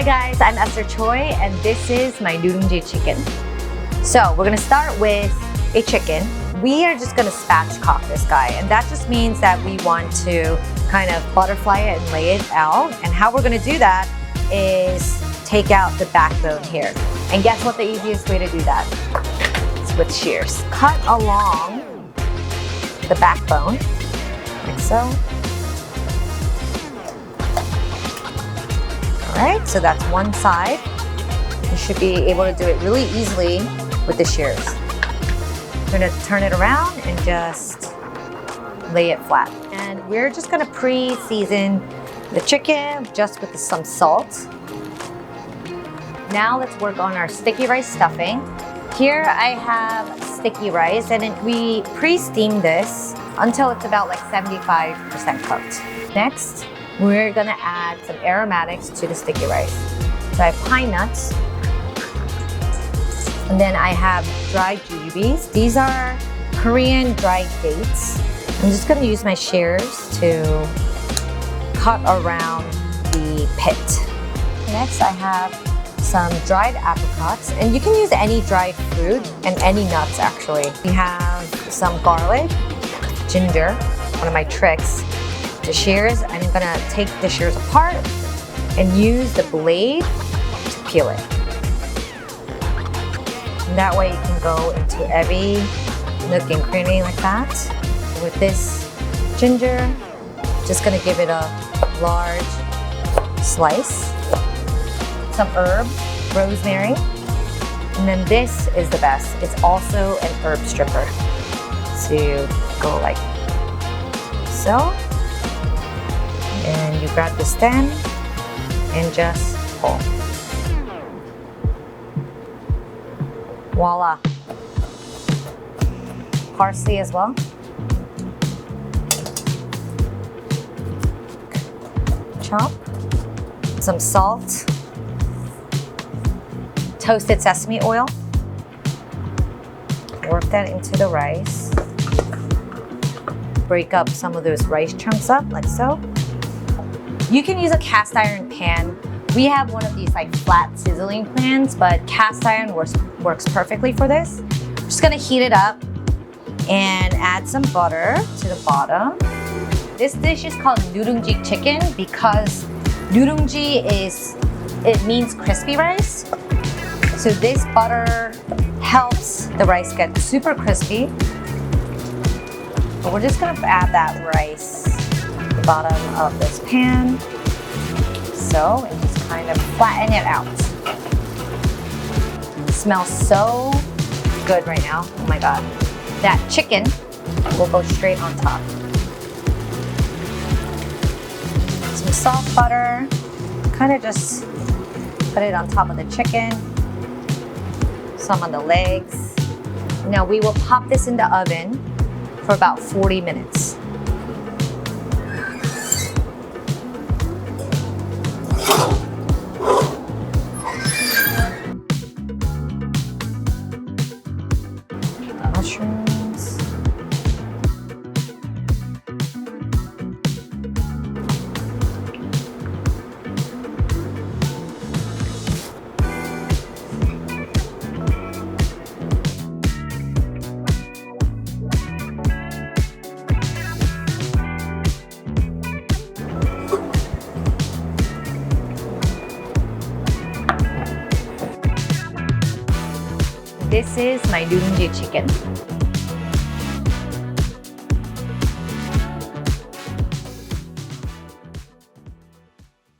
guys, I'm Esther Choi and this is my Nurungji chicken. So we're gonna start with a chicken. We are just gonna spatchcock this guy, and that just means that we want to kind of butterfly it and lay it out. And how we're gonna do that is take out the backbone here. And guess what the easiest way to do that? It's with shears. Cut along the backbone, like so. All right, so that's one side. You should be able to do it really easily with the shears. I'm gonna turn it around and just lay it flat. And we're just gonna pre-season the chicken just with some salt. Now let's work on our sticky rice stuffing. Here I have sticky rice, and we pre-steam this until it's about like 75% cooked. Next, we're gonna add some aromatics to the sticky rice. So I have pine nuts, and then I have dried jujubes. These are Korean dried dates. I'm just gonna use my shears to cut around the pit. Next, I have some dried apricots, and you can use any dried fruit and any nuts actually. We have some garlic, ginger, one of my tricks. The shears, I'm gonna take the shears apart and use the blade to peel it. And that way you can go into every nook and cranny like that. With this ginger, just gonna give it a large slice. Some herbs, rosemary, and then this is the best. It's also an herb stripper. So you go like so, and you grab the stem and just pull. Voila. Parsley as well. Chop. Some salt. Toasted sesame oil. Work that into the rice. Break up some of those rice chunks up like so. You can use a cast iron pan. We have one of these like flat sizzling pans, but cast iron works perfectly for this. I'm just gonna heat it up and add some butter to the bottom. This dish is called Nurungji chicken because Nurungji it means crispy rice. So this butter helps the rice get super crispy. But we're just gonna add that rice to the bottom of this pan. So, and just kind of flatten it out. It smells so good right now. Oh my God. That chicken will go straight on top. Some soft butter, kind of just put it on top of the chicken. Some on the legs. Now we will pop this in the oven for about 40 minutes. Mushrooms. This is my Nurungji chicken.